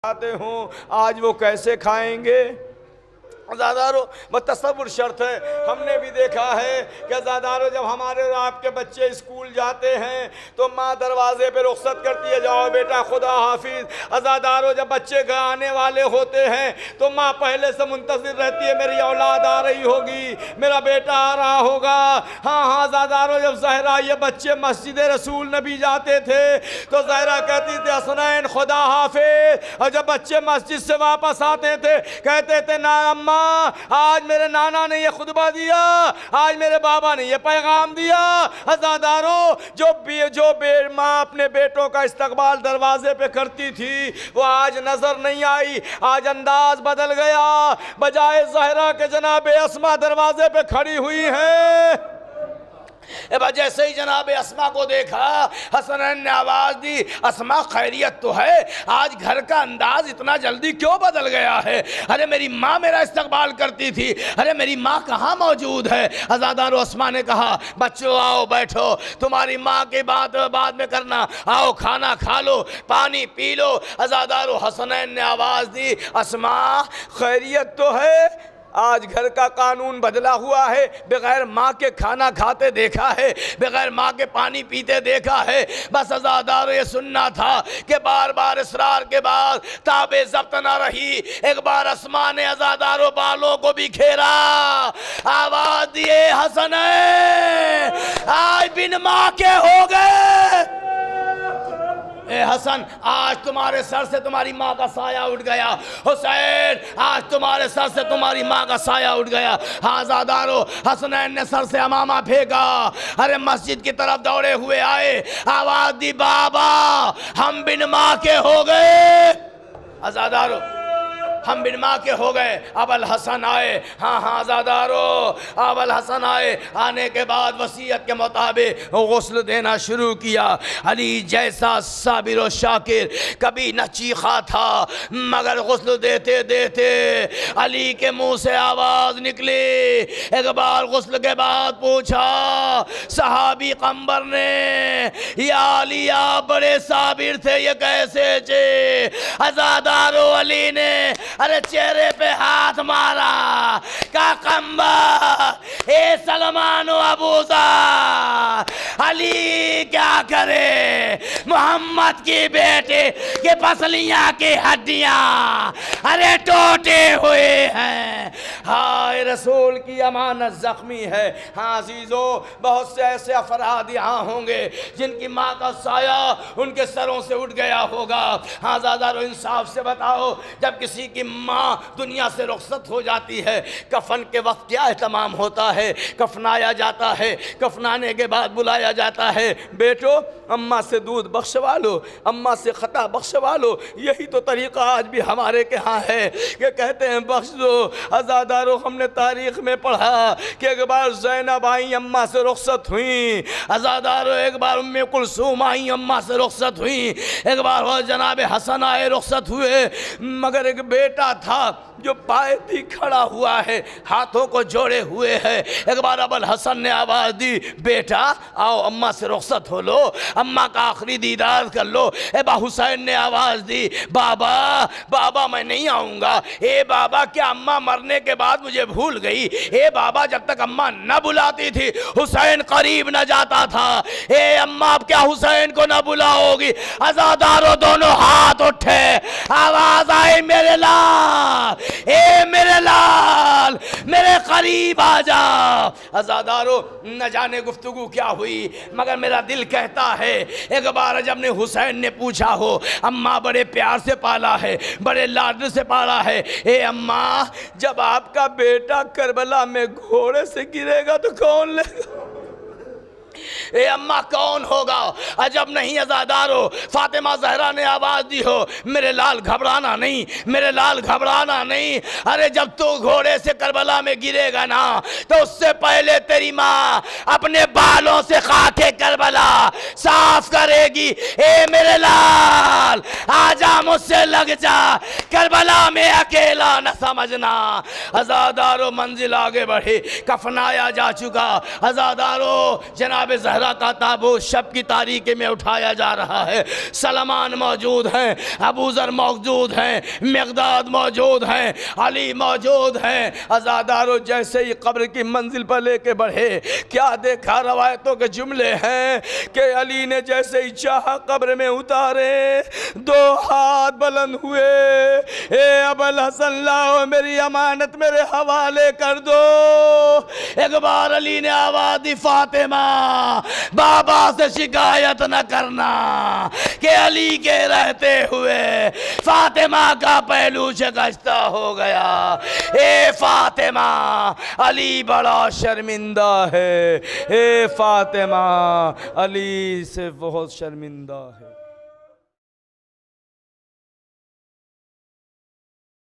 खाते हों, आज वो कैसे खाएंगे। ज़ादारो बस तसव्वुर शर्त है। हमने भी देखा है कि ज़ादारो जब हमारे और आपके बच्चे स्कूल जाते हैं तो माँ दरवाजे पे रुख्सत करती है, जाओ बेटा खुदा हाफिज। ज़ादारो जब बच्चे घर आने वाले होते हैं तो माँ पहले से मुंतज़िर रहती है, मेरी औलाद आ रही होगी, मेरा बेटा आ रहा होगा। हाँ हाँ ज़ादारो जब ज़हरा ये बच्चे मस्जिद रसूल नबी जाते थे तो ज़हरा कहती थी हसनैन खुदा हाफिज। और जब बच्चे मस्जिद से वापस आते थे कहते थे ना अम्मा, आज मेरे नाना ने ये खुतबा दिया, आज मेरे बाबा ने ये पैगाम दिया। हज़ादारों जो माँ अपने बेटों का इस्तकबाल दरवाजे पे करती थी वो आज नजर नहीं आई, आज अंदाज बदल गया। बजाय ज़हरा के जनाबे अस्मा दरवाजे पे खड़ी हुई है। जैसे ही जनाबे अस्मा को देखा हसनैन ने आवाज़ दी, अस्मा खैरियत तो है, आज घर का अंदाज इतना जल्दी क्यों बदल गया है? अरे मेरी माँ मेरा इस्तकबाल करती थी, अरे मेरी माँ कहाँ मौजूद है? अज़ादारो अस्मा ने कहा बच्चों आओ बैठो, तुम्हारी माँ की बात बाद में करना, आओ खाना खा लो, पानी पी लो। अज़ादारो हसनैन ने आवाज़ दी अस्मा खैरियत तो है, आज घर का कानून बदला हुआ है, बगैर माँ के खाना खाते देखा है, बगैर माँ के पानी पीते देखा है। बस अज़ादारो ये सुनना था कि बार बार इसरार के बाद ताबे ज़ब्त न रही। एक बार अस्मा ने अज़ादारो बालों को भी घेरा, आवाज़ दिए हसनैन आज बिन माँ के हो गए। ए हसन आज तुम्हारे सर से तुम्हारी माँ का साया उठ गया, हुसैन आज तुम्हारे सर से तुम्हारी माँ का साया उठ गया। हाँ ज़ादारो हसनैन ने सर से अमामा फेंका, अरे मस्जिद की तरफ दौड़े हुए आए, आवाज़ दी बाबा हम बिन माँ के हो गए। ज़ादारो हम बिन माँ के हो गए। अबल हसन आए, हाँ हाँ ज़ादारो अबल हसन आए, आने के बाद वसीयत के मुताबिक गुस्ल देना शुरू किया। अली जैसा साबिर और शाकिर कभी न चीखा था मगर गुस्ल देते देते अली के मुंह से आवाज़ निकली। एक बार गुस्ल के बाद पूछा सहाबी कंबर ने, या अली आप बड़े साबिर थे ये कैसे चे? ज़ादारो अली ने अरे चेहरे पे हाथ मारा, का कंबर ए सलमानो अबूजा अली क्या करे, मोहम्मद की बेटे के पसलियां की हड्डियां अरे टूटे हुए हैं। हाय रसूल की अमानत जख्मी है। हाँ अजीजो बहुत से ऐसे अफराद यहाँ होंगे जिनकी माँ का साया उनके सरों से उठ गया होगा। हाँ ज़ादारो इंसाफ से बताओ, जब किसी की माँ दुनिया से रुखसत हो जाती है कफन के वक्त क्या एहतमाम होता है? कफनाया जाता है, कफनाने के बाद बुलाया जाता है, बेटो अम्मा से दूध बख्शवा लो, अम्मा से खता बख्शवा लो। यही तो तरीक़ा आज भी हमारे के यहाँ है कि कहते हैं बख्श दो। अज़ादारो हमने तारीख़ में पढ़ा कि एक बार ज़ैनब आई अम्मा से रुखसत हुई, अज़ादारो एक बार उम्मे कुलसूम आई अम्मा से रुखसत हुई, एक बार और जनाब हसन आए रुखसत हुए, मगर एक बेटा था जो पायती खड़ा हुआ है, हाथों को जोड़े हुए है। एक बार अबल हसन ने आवाज़ दी बेटा आओ अम्मा से रुखसत हो लो, अम्मा का आखिरी दीदार कर लो। एबा हुसैन ने आवाज़ दी बाबा बाबा मैं नहीं आऊँगा। ए बाबा क्या अम्मा मरने के बाद मुझे भूल गई? ए बाबा जब तक अम्मा न बुलाती थी हुसैन करीब न जाता था। ए अम्मा अब क्या हुसैन को न बुलाओगी? अज़ादारो दोनों हाथ उठे, आवाज़ आई मेरे लाल ए मेरे लाल मेरे करीब आ जा। अज़ादारो न जाने गुफ्तगू क्या हुई मगर मेरा दिल कहता है एक बार जब ने हुसैन ने पूछा हो, अम्मा बड़े प्यार से पाला है, बड़े लाड से पाला है, ए अम्मा जब आपका बेटा करबला में घोड़े से गिरेगा तो कौन लेगा? ए अम्मा कौन होगा? अजब नहीं अज़ादारो फातिमा ज़हरा ने आवाज़ दी हो, मेरे लाल घबराना नहीं, मेरे लाल घबराना नहीं। अरे जब तू घोड़े से करबला में गिरेगा ना तो उससे पहले तेरी माँ अपने बालों से खाके करबला साफ करेगी। ए मेरे लाल आजा मुझसे लग जा, करबला में अकेला न समझना। अज़ादारो मंजिल आगे बढ़ी, कफनाया जा चुका। अज़ादारो जनाब जनाब ज़हरा का ताबूत शब की तारीकी में उठाया जा रहा है। सलमान मौजूद हैं, अबू ज़र मौजूद हैं, मिक़दाद मौजूद हैं, अली मौजूद हैं। अज़ादारो जैसे ही कब्र की मंजिल पर लेके बढ़े, क्या देखा? रवायतों के जुमले हैं कि अली ने जैसे ही चाहा कब्र में उतारे, दो हाथ बुलंद हुए, ए अबुल हसन लाओ मेरी अमानत मेरे हवाले कर दो। एक बार अली ने आवाज़ दी, फातिमा बाबा से शिकायत न करना कि अली के रहते हुए फातिमा का पहलू शिकस्ता हो गया। ए फातिमा अली बड़ा शर्मिंदा है, ए फातिमा अली से बहुत शर्मिंदा है।